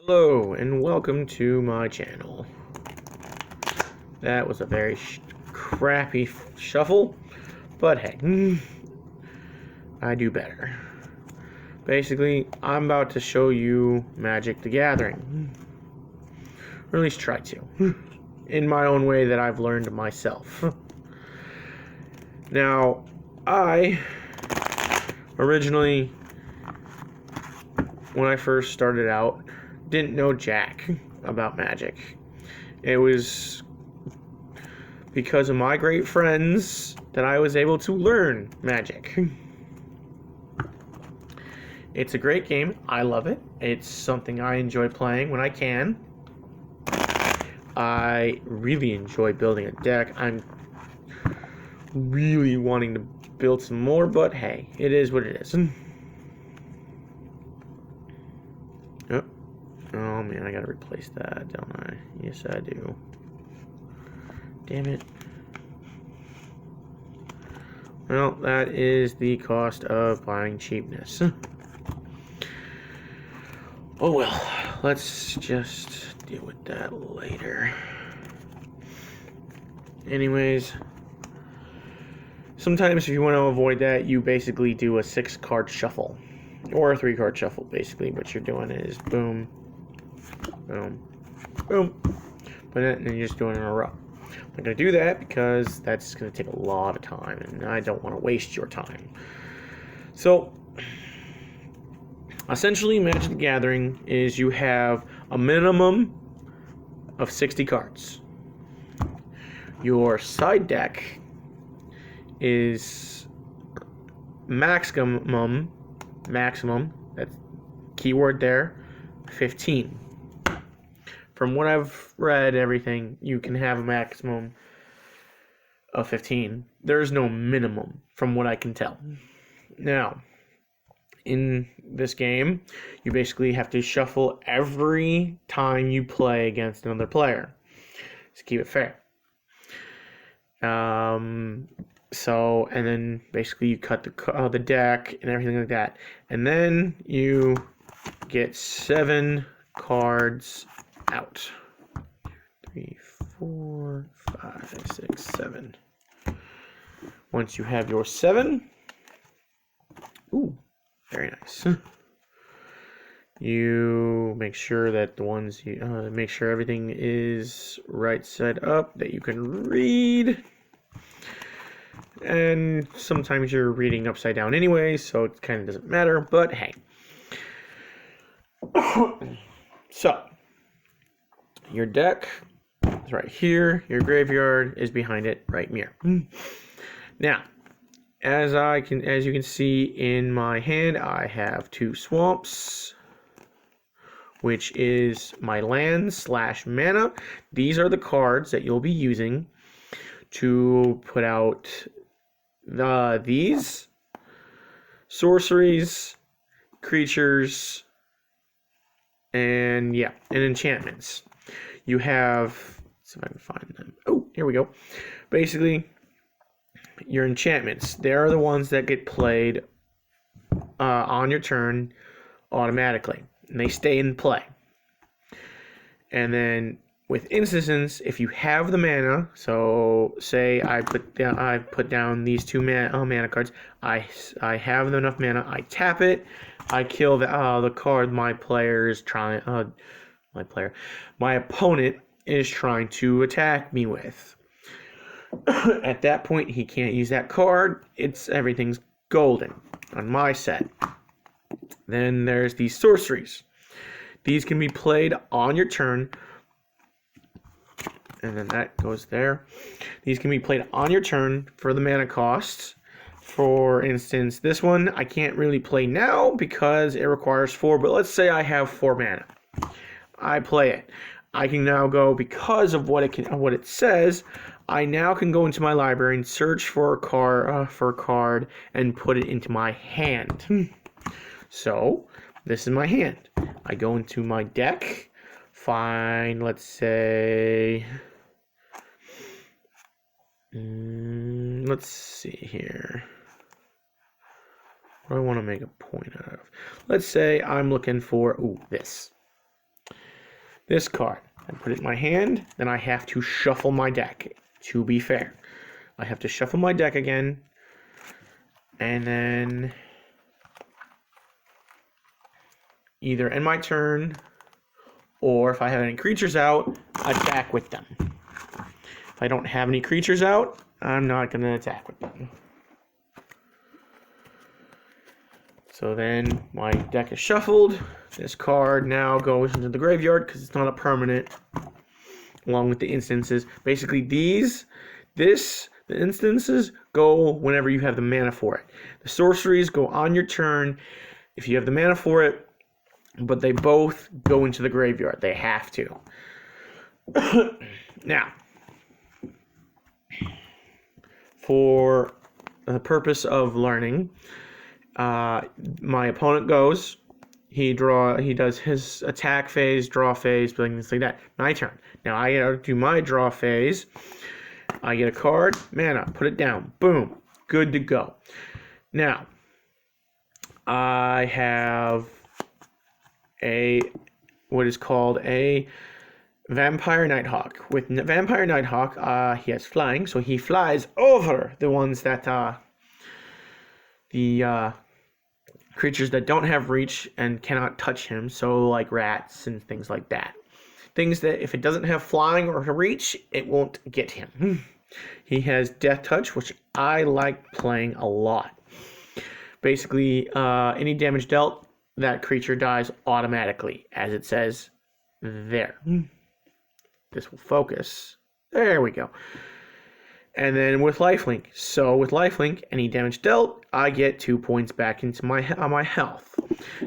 Hello and welcome to my channel. That was a very crappy shuffle, but hey, I do better. Basically, I'm about to show you Magic the Gathering. Or at least try to. In my own way that I've learned myself. Now, I originally, when I first started out, didn't know jack about Magic. It was because of my great friends that I was able to learn Magic. It's a great game. I love it. It's something I enjoy playing when I can. I really enjoy building a deck. I'm really wanting to build some more, but hey, it is what it is. Oh man, I gotta replace that, don't I? Yes, I do. Damn it. Well, that is the cost of buying cheapness. Oh well, let's just deal with that later. Anyways, sometimes if you want to avoid that, you basically do a 6-card shuffle. Or a 3-card shuffle, basically. What you're doing is boom, boom, boom. But then you're just doing it in a row. I'm not going to do that because that's going to take a lot of time, and I don't want to waste your time. So, essentially, Magic the Gathering is you have a minimum of 60 cards. Your side deck is maximum, that's keyword there, 15. From what I've read, everything, you can have a maximum of 15. There's no minimum, from what I can tell. Now, in this game, you basically have to shuffle every time you play against another player to keep it fair. And then basically you cut the deck and everything like that. And then you get 7 cards out. 3, 4, 5, 6, 7. Once you have your 7, ooh, very nice. You make sure that the ones you make sure everything is right side up that you can read. And sometimes you're reading upside down anyway, so it kind of doesn't matter, but hey. So, your deck is right here, your graveyard is behind it, right here. Now, as you can see in my hand, I have 2 swamps, which is my land / mana. These are the cards that you'll be using to put out these sorceries, creatures, and enchantments. You have, let's see if I can find them. Oh, here we go. Basically, your enchantments, they are the ones that get played on your turn automatically, and they stay in play. And then with instances, if you have the mana, so say I put down these 2 mana cards, I have enough mana, I tap it, I kill the card my opponent is trying to attack me with. At that point, he can't use that card. Everything's golden on my set. Then there's these sorceries. These can be played on your turn. And then that goes there. These can be played on your turn for the mana costs. For instance, this one I can't really play now because it requires 4, but let's say I have 4 mana. I play it. I can now go, because of what it says, I now can go into my library and search for a card and put it into my hand. So, this is my hand. I go into my deck, find, let's say, let's see here. What do I want to make a point out of? Let's say I'm looking for, this. this card. I put it in my hand, then I have to shuffle my deck, to be fair. I have to shuffle my deck again, and then either end my turn, or if I have any creatures out, attack with them. If I don't have any creatures out, I'm not going to attack with them. So then my deck is shuffled. This card now goes into the graveyard because it's not a permanent, along with the instances. Basically, the instances go whenever you have the mana for it. The sorceries go on your turn if you have the mana for it, but they both go into the graveyard. They have to. Now, for the purpose of learning, my opponent goes. He does his attack phase, draw phase, things like that. My turn. Now I do my draw phase. I get a card, mana, put it down. Boom. Good to go. Now, I have what is called a Vampire Nighthawk. With Vampire Nighthawk, he has flying, so he flies over the ones that the creatures that don't have reach and cannot touch him, so like rats and things like that. Things that if it doesn't have flying or reach, it won't get him. He has Death Touch, which I like playing a lot. Basically, any damage dealt, that creature dies automatically, as it says there. This will focus. There we go. And then with lifelink. So with lifelink, any damage dealt, I get 2 points back into my health.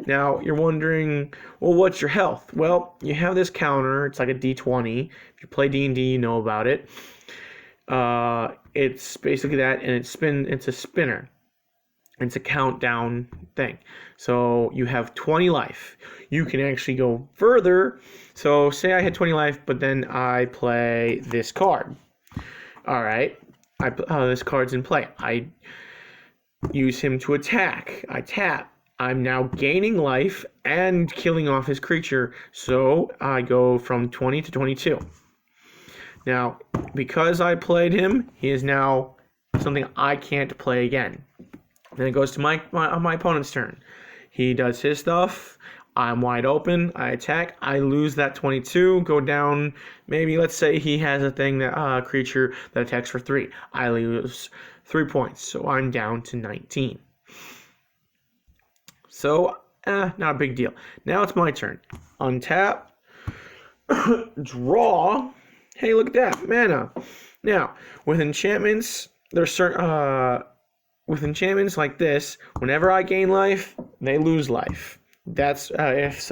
Now, you're wondering, well, what's your health? Well, you have this counter. It's like a D20. If you play D&D, you know about it. It's basically that, and it's a spinner. It's a countdown thing. So you have 20 life. You can actually go further. So say I had 20 life, but then I play this card. All right, this card's in play. I use him to attack. I tap. I'm now gaining life and killing off his creature. So I go from 20 to 22. Now, because I played him, he is now something I can't play again. Then it goes to my opponent's turn. He does his stuff. I'm wide open. I attack. I lose that 22. Go down. Maybe let's say he has a thing that creature that attacks for 3. I lose 3 points. So I'm down to 19. So not a big deal. Now it's my turn. Untap. Draw. Hey, look at that mana. Now with enchantments, there's certain with enchantments like this. Whenever I gain life, they lose life. That's if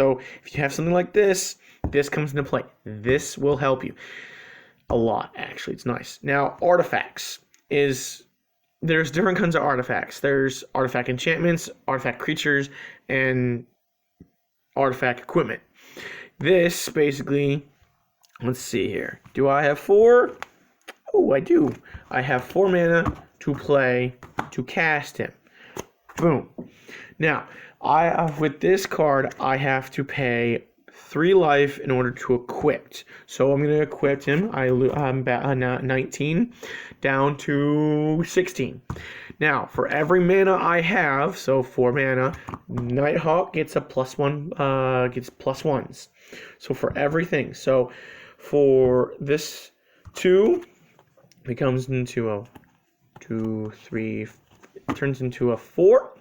you have something like this comes into play. This will help you a lot, actually. It's nice. Now, artifacts there's different kinds of artifacts. There's artifact enchantments, artifact creatures, and artifact equipment. This basically, let's see here. Do I have 4? Oh, I do. I have 4 mana to play to cast him. Boom. Now, with this card, I have to pay 3 life in order to equip. So I'm going to equip him. I'm 19 down to 16. Now, for every mana I have, so 4 mana, Nighthawk gets a +1, gets +1s. So for everything. So for this 2, it comes into a 2, 3, it turns into a 4.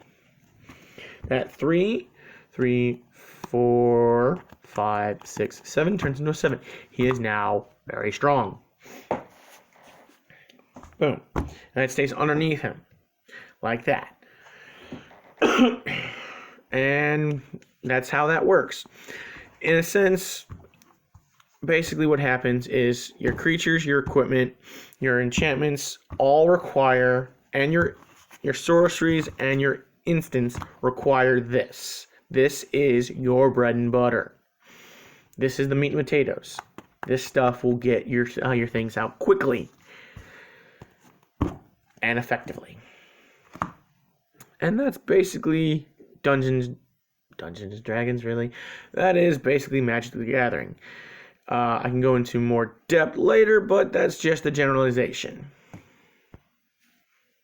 That 3, 4, 5, 6, 7 turns into a 7. He is now very strong. Boom. And it stays underneath him. Like that. And that's how that works. In a sense, basically what happens is your creatures, your equipment, your enchantments all require, and your sorceries and your instants require this. This is your bread and butter. This is the meat and potatoes. This stuff will get your things out quickly and effectively. And that's basically Dungeons and Dragons, really. That is basically Magic the Gathering. I can go into more depth later, but that's just a generalization.